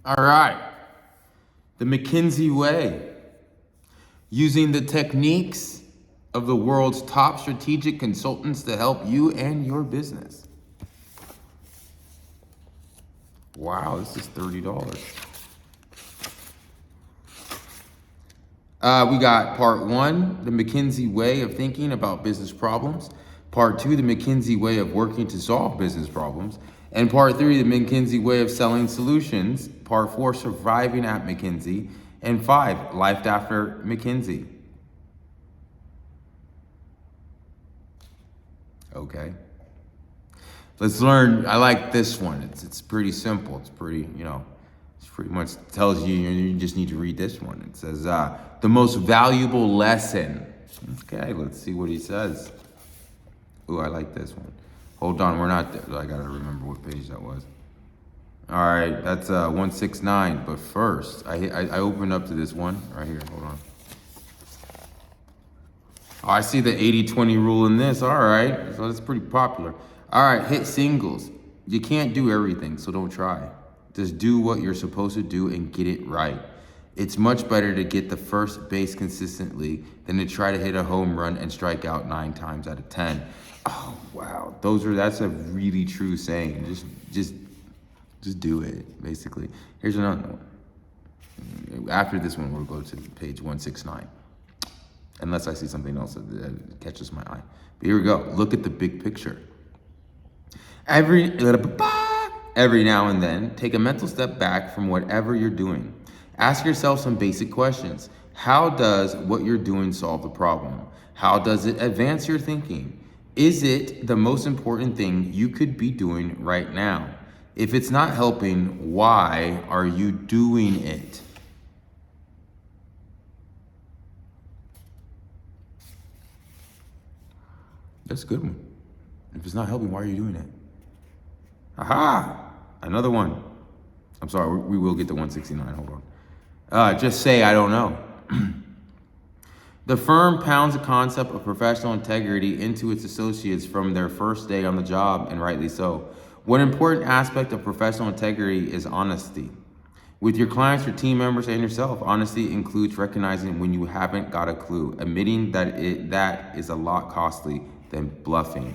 All right. The McKinsey Way. Using the techniques of the world's top strategic consultants to help you and your business. Wow, this is $30. We got part one, the McKinsey way of thinking about business problems. Part two, the McKinsey way of working to solve business problems. And part three, the McKinsey way of selling solutions. Part four, surviving at McKinsey. And five, life after McKinsey. Okay. Let's learn. I like this one. It's pretty simple. It's pretty, it's pretty much tells you just need to read this one. It says, the most valuable lesson. Okay, let's see what he says. Ooh, I like this one. Hold on, we're not there. I gotta remember what page that was. All right, that's 169. But first, I opened up to this one right here. Hold on. Oh, I see the 80-20 rule in this. All right, so that's pretty popular. All right, hit singles. You can't do everything, so don't try. Just do what you're supposed to do and get it right. It's much better to get the first base consistently than to try to hit a home run and strike out 9 times out of 10. Oh, wow. That's a really true saying. Just do it, basically. Here's another one. After this one, we'll go to page 169. Unless I see something else that catches my eye. But here we go. Look at the big picture. Every now and then, take a mental step back from whatever you're doing. Ask yourself some basic questions. How does what you're doing solve the problem? How does it advance your thinking? Is it the most important thing you could be doing right now? If it's not helping, why are you doing it? That's a good one. If it's not helping, why are you doing it? Aha! Another one. I'm sorry, we will get to 169. Hold on. Just say, I don't know. The firm pounds the concept of professional integrity into its associates from their first day on the job, and rightly so. One important aspect of professional integrity is honesty. With your clients, your team members, and yourself, honesty includes recognizing when you haven't got a clue, admitting that is a lot costly than bluffing.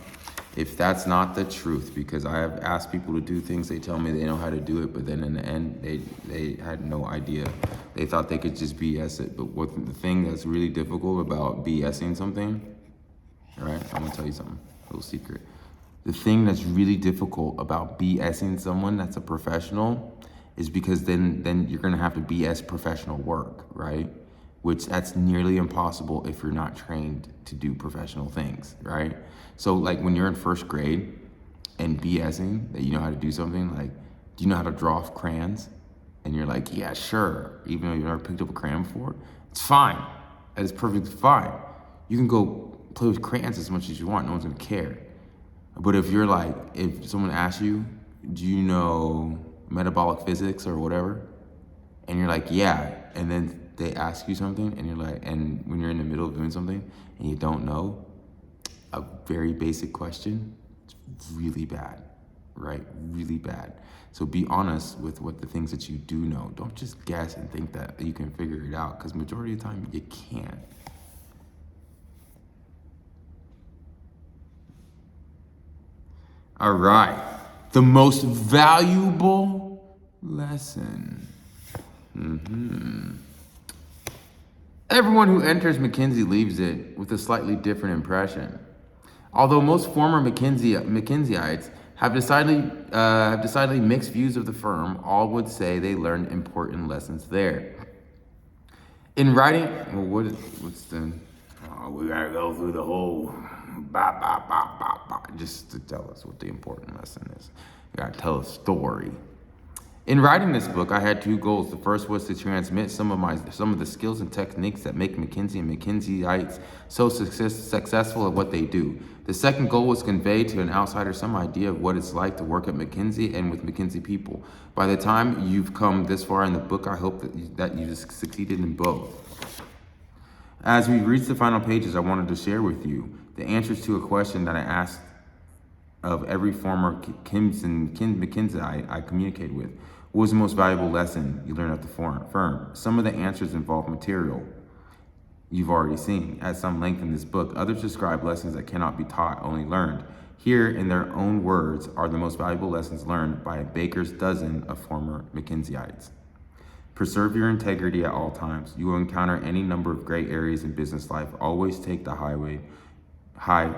If that's not the truth, because I have asked people to do things, they tell me they know how to do it, but then in the end, they had no idea. They thought they could just BS it. But the thing that's really difficult about BSing something, all right, I'm gonna tell you something, a little secret. The thing that's really difficult about BSing someone that's a professional is because then you're gonna have to BS professional work, right? Which that's nearly impossible if you're not trained to do professional things, right? So like when you're in first grade and BSing that you know how to do something, like, do you know how to draw off crayons? And you're like, yeah, sure. Even though you've never picked up a crayon before, it's fine. That is perfectly fine. You can go play with crayons as much as you want. No one's gonna care. But if you're like, if someone asks you, do you know metabolic physics or whatever? And you're like, yeah. And then they ask you something and you're like, and when you're in the middle of doing something and you don't know a very basic question, it's really bad, right? Really bad. So be honest with what the things that you do know. Don't just guess and think that you can figure it out, because majority of the time you can't. All right, the most valuable lesson. Everyone who enters McKinsey leaves it with a slightly different impression. Although most former McKinseyites have decidedly mixed views of the firm, all would say they learned important lessons there. In writing, well, what's the? Oh, we gotta go through the whole just to tell us what the important lesson is. You gotta tell a story. In writing this book, I had 2 goals. The first was to transmit some of the skills and techniques that make McKinsey and McKinseyites so successful at what they do. The second goal was to convey to an outsider some idea of what it's like to work at McKinsey and with McKinsey people. By the time you've come this far in the book, I hope that you succeeded in both. As we reach the final pages, I wanted to share with you the answers to a question that I asked of every former McKinsey I communicated with. What was the most valuable lesson you learned at the firm? Some of the answers involve material you've already seen at some length in this book. Others describe lessons that cannot be taught, only learned. Here, in their own words, are the most valuable lessons learned by a baker's dozen of former McKinseyites. Preserve your integrity at all times. You will encounter any number of gray areas in business life. Always take the high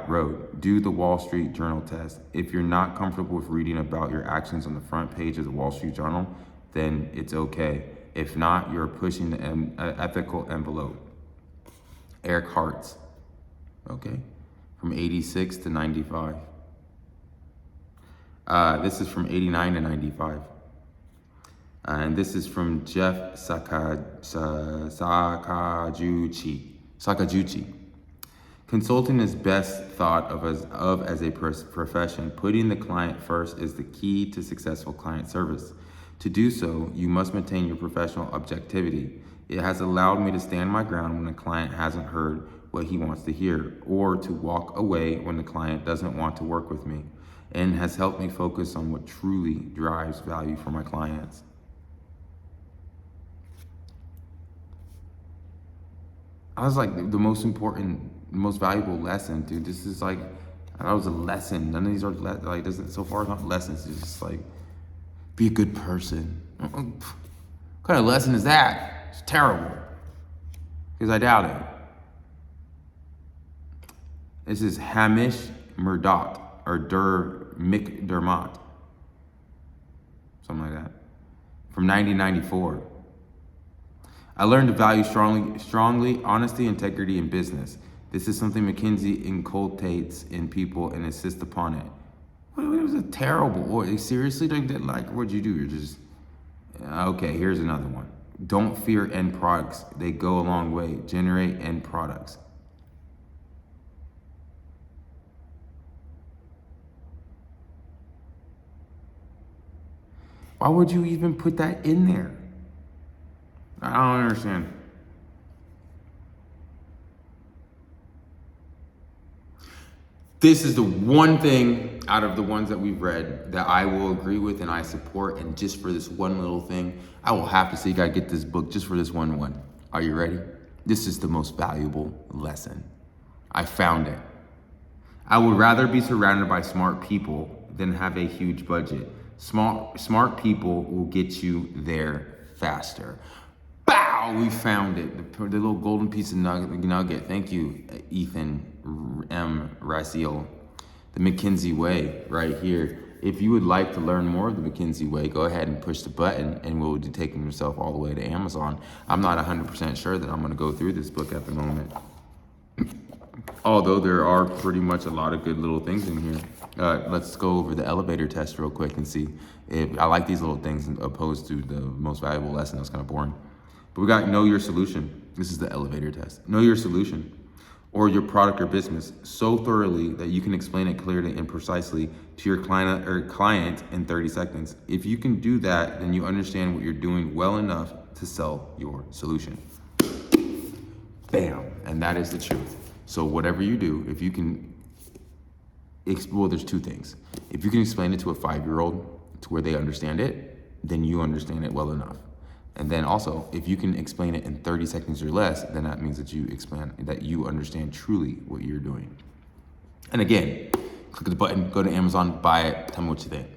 road. Do the Wall Street Journal test. If you're not comfortable with reading about your actions on the front page of the Wall Street Journal, then it's okay. If not, you're pushing the ethical envelope. Eric Hartz, okay, from 86 to 95. This is from 89 to 95. And this is from Jeff Sakaguchi. Consulting is best thought of as a profession. Putting the client first is the key to successful client service. To do so, you must maintain your professional objectivity. It has allowed me to stand my ground when a client hasn't heard what he wants to hear, or to walk away when the client doesn't want to work with me, and has helped me focus on what truly drives value for my clients. I was like, the most important, most valuable lesson, dude. This is like, that was a lesson. None of these are like, so far it's not lessons. It's just like, be a good person. What kind of lesson is that? It's terrible. Because I doubt it. This is Hamish Murdoch or McDermott. Something like that. From 1994. I learned to value strongly honesty, integrity in business. This is something McKinsey inculcates in people and insists upon it. It was a terrible, or seriously, like, what'd you do? You're just, okay, here's another one. Don't fear end products. They go a long way. Generate end products. Why would you even put that in there? I don't understand. This is the one thing out of the ones that we've read that I will agree with and I support. And just for this one little thing, I will have to say you gotta get this book just for this one. Are you ready? This is the most valuable lesson. I found it. I would rather be surrounded by smart people than have a huge budget. Smart people will get you there faster. Bow! We found it. The little golden piece of nugget. Thank you, Ethan M. Raciel. The McKinsey Way, right here. If you would like to learn more of the McKinsey Way, go ahead and push the button and we'll be taking yourself all the way to Amazon. I'm not 100% sure that I'm going to go through this book at the moment. Although there are pretty much a lot of good little things in here. Let's go over the elevator test real quick and see if I like these little things opposed to the most valuable lesson. That's kind of boring. But we got know your solution. This is the elevator test. Know your solution or your product or business so thoroughly that you can explain it clearly and precisely to your client in 30 seconds. If you can do that, then you understand what you're doing well enough to sell your solution. Bam. And that is the truth. So whatever you do, if you can, well, there's two things. If you can explain it to a 5-year-old to where they understand it, then you understand it well enough. And then also, if you can explain it in 30 seconds or less, then that means that you understand truly what you're doing. And again, click the button, go to Amazon, buy it, tell me what you think.